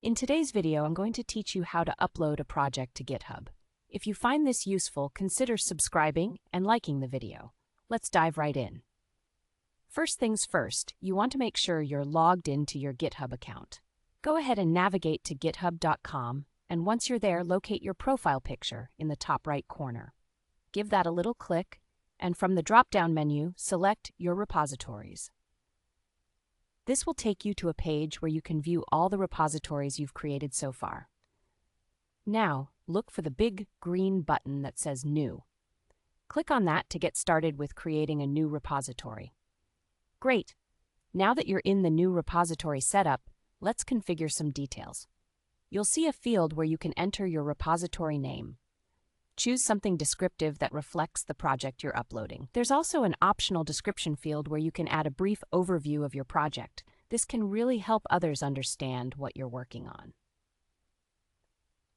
In today's video, I'm going to teach you how to upload a project to GitHub. If you find this useful, consider subscribing and liking the video. Let's dive right in. First things first, you want to make sure you're logged into your GitHub account. Go ahead and navigate to github.com, and once you're there, locate your profile picture in the top right corner. Give that a little click, and from the drop-down menu, select your repositories. This will take you to a page where you can view all the repositories you've created so far. Now, look for the big green button that says New. Click on that to get started with creating a new repository. Great! Now that you're in the new repository setup, let's configure some details. You'll see a field where you can enter your repository name. Choose something descriptive that reflects the project you're uploading. There's also an optional description field where you can add a brief overview of your project. This can really help others understand what you're working on.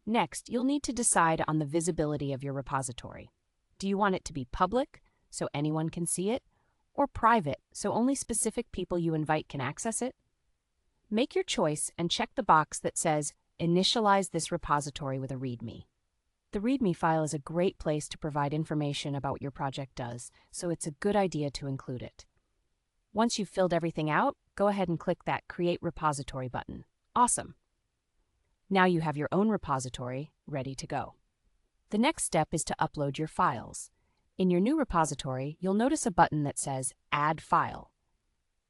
Next, you'll need to decide on the visibility of your repository. Do you want it to be public, so anyone can see it, or private, so only specific people you invite can access it? Make your choice and check the box that says, "Initialize this repository with a README." The README file is a great place to provide information about what your project does, so it's a good idea to include it. Once you've filled everything out, go ahead and click that Create Repository button. Awesome! Now you have your own repository ready to go. The next step is to upload your files. In your new repository, you'll notice a button that says Add File.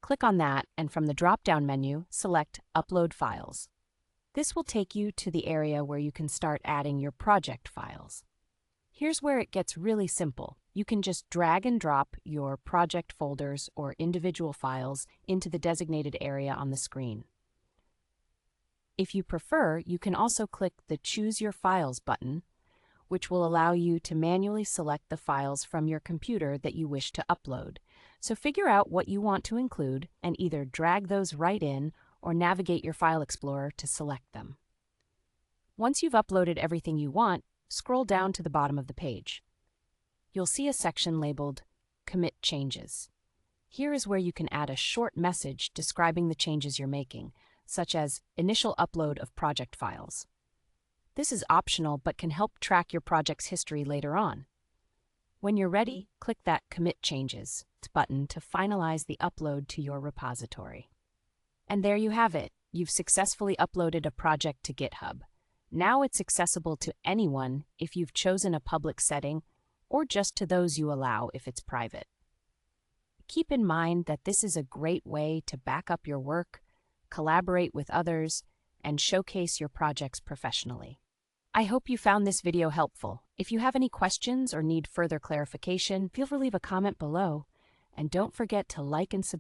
Click on that, and from the drop-down menu, select Upload Files. This will take you to the area where you can start adding your project files. Here's where it gets really simple. You can just drag and drop your project folders or individual files into the designated area on the screen. If you prefer, you can also click the Choose Your Files button, which will allow you to manually select the files from your computer that you wish to upload. So figure out what you want to include and either drag those right in or navigate your File Explorer to select them. Once you've uploaded everything you want, scroll down to the bottom of the page. You'll see a section labeled Commit Changes. Here is where you can add a short message describing the changes you're making, such as Initial Upload of Project Files. This is optional but can help track your project's history later on. When you're ready, click that Commit Changes button to finalize the upload to your repository. And there you have it. You've successfully uploaded a project to GitHub. Now it's accessible to anyone if you've chosen a public setting, or just to those you allow if it's private. Keep in mind that this is a great way to back up your work, collaborate with others, and showcase your projects professionally. I hope you found this video helpful. If you have any questions or need further clarification, feel free to leave a comment below. And don't forget to like and subscribe.